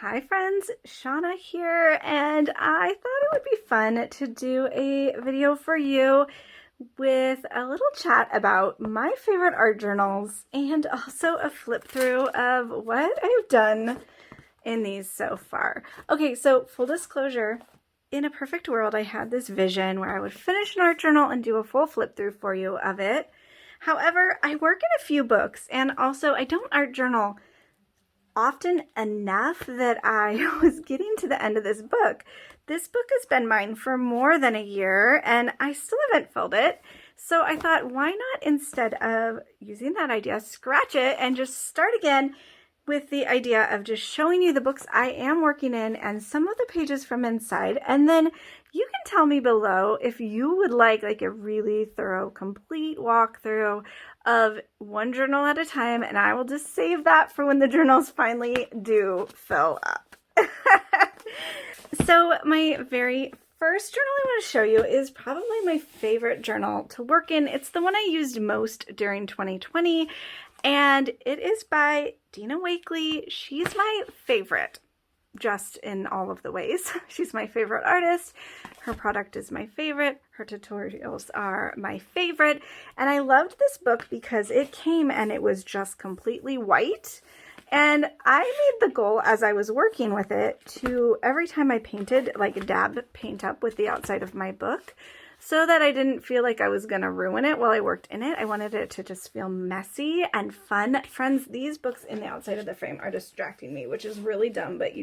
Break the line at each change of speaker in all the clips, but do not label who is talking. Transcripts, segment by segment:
Hi friends, Shauna here, and I thought it would be fun to do a video for you with a little chat about my favorite art journals and also a flip through of what I've done in these so far. Okay, so full disclosure, in a perfect world, I had this vision where I would finish an art journal and do a full flip through for you of it. However, I work in a few books, and also I don't art journal often enough that I was getting to the end of this book. This book has been mine for more than a year and I still haven't filled it. So I thought, why not, instead of using that idea, scratch it and just start again with the idea of just showing you the books I am working in and some of the pages from inside. And then you can tell me below if you would like a really thorough, complete walkthrough of one journal at a time, and I will just save that for when the journals finally do fill up. So my very first journal I want to show you is probably my favorite journal to work in. It's the one I used most during 2020, and it is by Dina Wakley. She's my favorite, just in all of the ways. She's my favorite artist. Her product is my favorite. Her tutorials are my favorite. And I loved this book because it came and it was just completely white. And I made the goal as I was working with it to, every time I painted, dab paint up with the outside of my book, so that I didn't feel like I was going to ruin it while I worked in it. I wanted it to just feel messy and fun. Friends, these books in the outside of the frame are distracting me, which is really dumb, but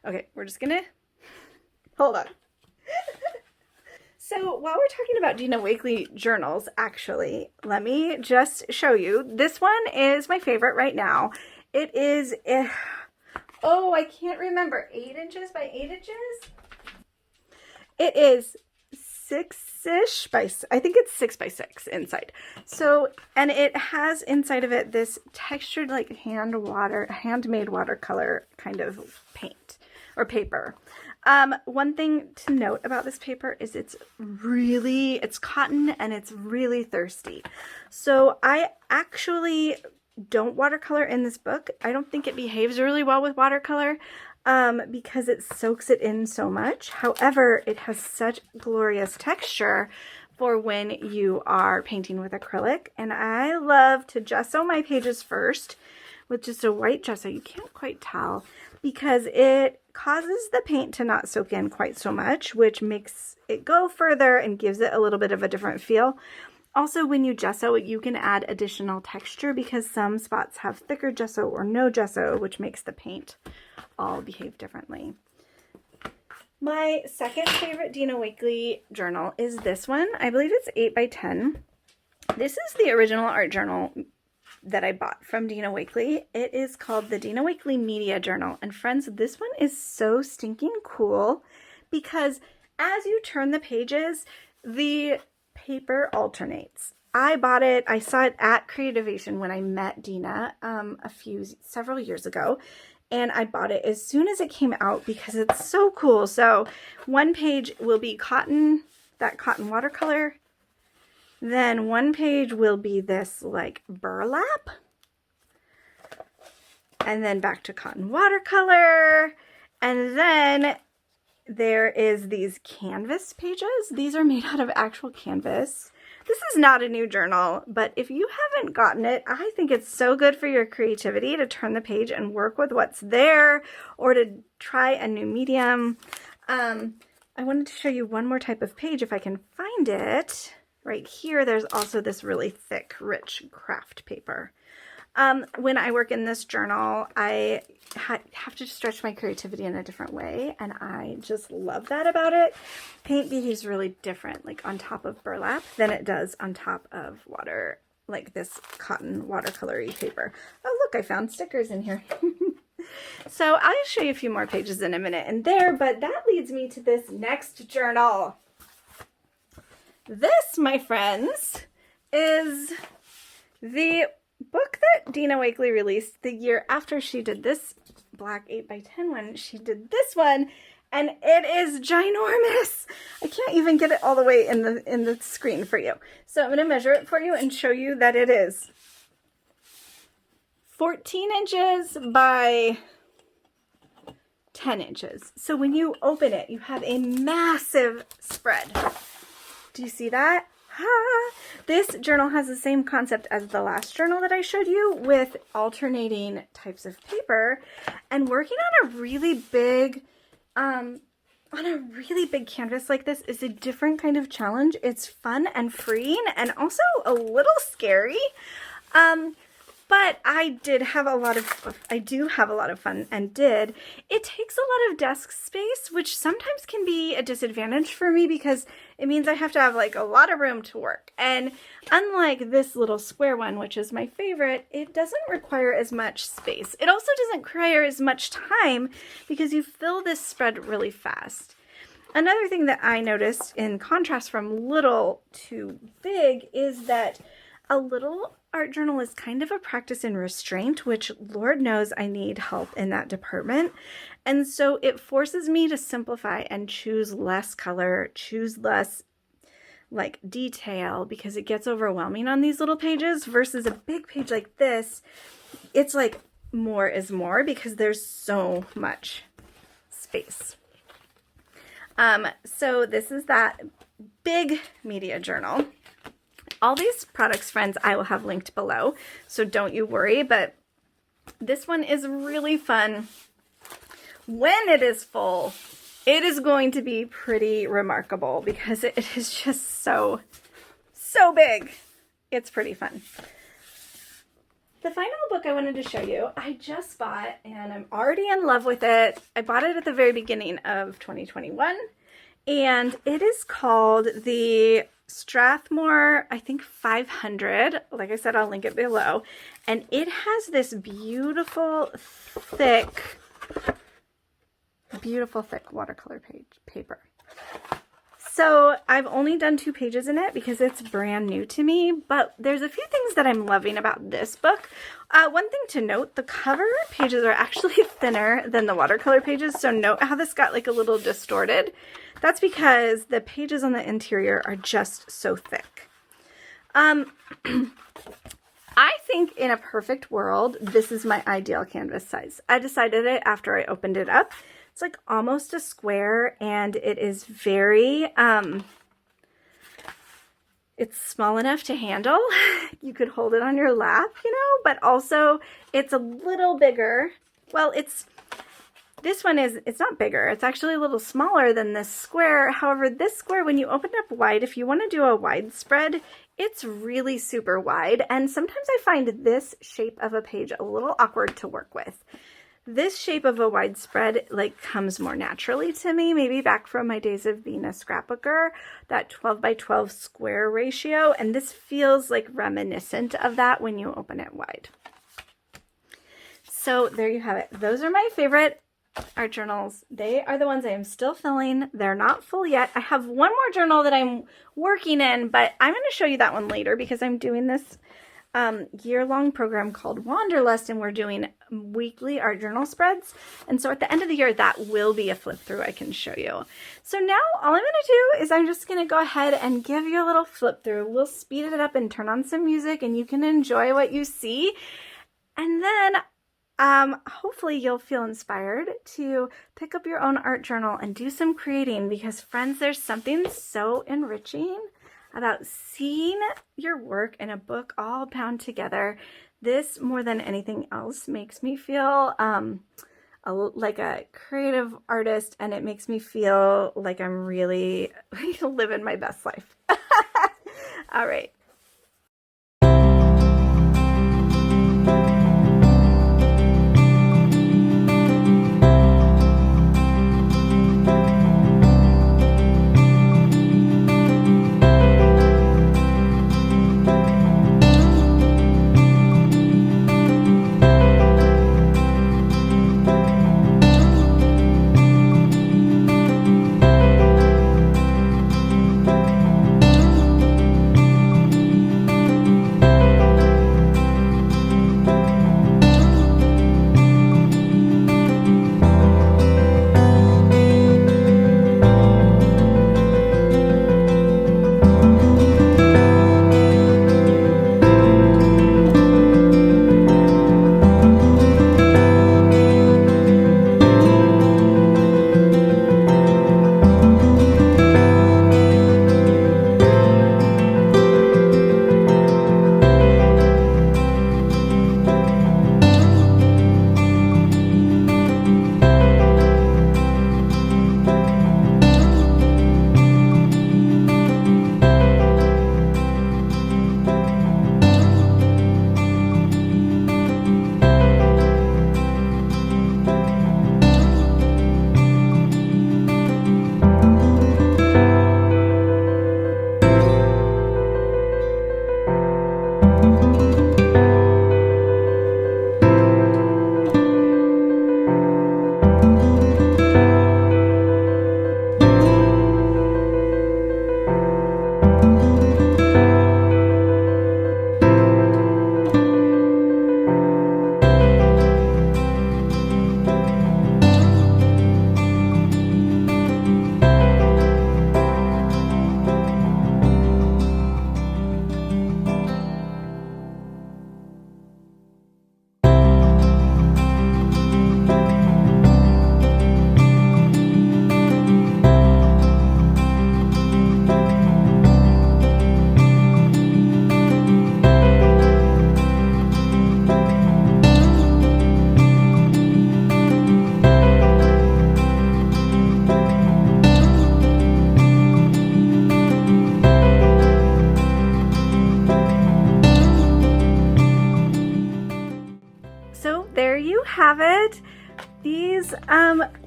okay, we're just going to, hold on. So while we're talking about Dina Wakley journals, actually, let me just show you. This one is my favorite right now. It is, oh, I can't remember, 8 inches by 8 inches? It is 6-ish by, I think it's 6 by 6 inside. So, and it has inside of it this textured handmade watercolor kind of paint or paper. One thing to note about this paper is it's cotton and it's really thirsty. So I actually don't watercolor in this book. I don't think it behaves really well with watercolor because it soaks it in so much. However, it has such glorious texture for when you are painting with acrylic. And I love to gesso my pages first with just a white gesso. You can't quite tell because it causes the paint to not soak in quite so much, which makes it go further and gives it a little bit of a different feel. Also, when you gesso, you can add additional texture because some spots have thicker gesso or no gesso, which makes the paint all behave differently. My second favorite Dina Wakley journal is this one. I believe it's 8 by 10. This is the original art journal that I bought from Dina Wakley. It is called the Dina Wakley Media Journal. And friends, this one is so stinking cool because as you turn the pages, the paper alternates. I bought it, I saw it at Creativation when I met Dina several years ago. And I bought it as soon as it came out because it's so cool. So one page will be cotton, that cotton watercolor. Then one page will be this burlap. And then back to cotton watercolor. And then there is these canvas pages. These are made out of actual canvas. This is not a new journal, but if you haven't gotten it, I think it's so good for your creativity to turn the page and work with what's there or to try a new medium. I wanted to show you one more type of page if I can find it. Right here, there's also this really thick, rich craft paper. When I work in this journal, I have to stretch my creativity in a different way, and I just love that about it. Paint behaves really different, on top of burlap, than it does on top of water, like this cotton watercolory paper. Oh, look, I found stickers in here. So I'll show you a few more pages in a minute in there, but that leads me to this next journal. This, my friends, is the book that Dina Wakley released the year after she did this black 8 by 10 one. She did this one, and it is ginormous. I can't even get it all the way in the screen for you. So I'm going to measure it for you and show you that it is 14 inches by 10 inches. So when you open it, you have a massive spread. Do you see that? This journal has the same concept as the last journal that I showed you, with alternating types of paper, and working on a really big canvas like this is a different kind of challenge. It's fun and freeing and also a little scary. But I do have a lot of fun and did. It takes a lot of desk space, which sometimes can be a disadvantage for me because it means I have to have like a lot of room to work. And unlike this little square one, which is my favorite, it doesn't require as much space. It also doesn't require as much time because you fill this spread really fast. Another thing that I noticed in contrast from little to big is that a little art journal is kind of a practice in restraint, which Lord knows I need help in that department. And so it forces me to simplify and choose less color, choose less like detail, because it gets overwhelming on these little pages versus a big page like this. It's like more is more because there's so much space. So this is that big media journal. All these products, friends, I will have linked below, so don't you worry, but this one is really fun. When it is full, it is going to be pretty remarkable because it is just so big. It's pretty fun. The final book I wanted to show you, I just bought, and I'm already in love with it. I bought it at the very beginning of 2021, and it is called the Strathmore, I think 500. Like I said, I'll link it below. And it has this beautiful, thick watercolor paper. So I've only done 2 pages in it because it's brand new to me, but there's a few things that I'm loving about this book. One thing to note, the cover pages are actually thinner than the watercolor pages, so note how this got like a little distorted. That's because the pages on the interior are just so thick. I think in a perfect world, this is my ideal canvas size. I decided it after I opened it up. It's like almost a square, and it is very, it's small enough to handle. You could hold it on your lap, you know, but also it's a little bigger. Well, it's not bigger. It's actually a little smaller than this square. However, this square, when you open it up wide, if you want to do a wide spread, it's really super wide. And sometimes I find this shape of a page a little awkward to work with. This shape of a wide spread like comes more naturally to me, maybe back from my days of being a scrapbooker, that 12 by 12 square ratio. And this feels like reminiscent of that when you open it wide. So there you have it. Those are my favorite art journals. They are the ones I am still filling. They're not full yet. I have one more journal that I'm working in, but I'm going to show you that one later because I'm doing this year-long program called Wanderlust, and we're doing weekly art journal spreads. And so at the end of the year, that will be a flip through I can show you. So now all I'm going to do is I'm just going to go ahead and give you a little flip through. We'll speed it up and turn on some music, and you can enjoy what you see. And then hopefully you'll feel inspired to pick up your own art journal and do some creating, because friends, there's something so enriching about seeing your work in a book all bound together. This, more than anything else, makes me feel like a creative artist, and it makes me feel like I'm really living my best life. All right.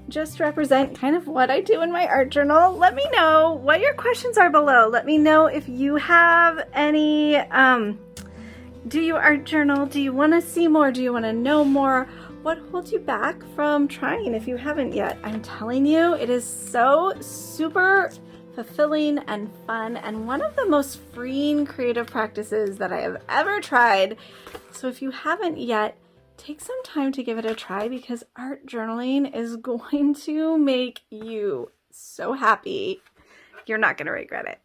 just represent kind of what I do in my art journal. Let me know what your questions are below. Let me know if you have any, do you art journal? Do you want to see more? Do you want to know more? What holds you back from trying if you haven't yet? I'm telling you, it is so super fulfilling and fun and one of the most freeing creative practices that I have ever tried. So if you haven't yet, take some time to give it a try because art journaling is going to make you so happy. You're not going to regret it.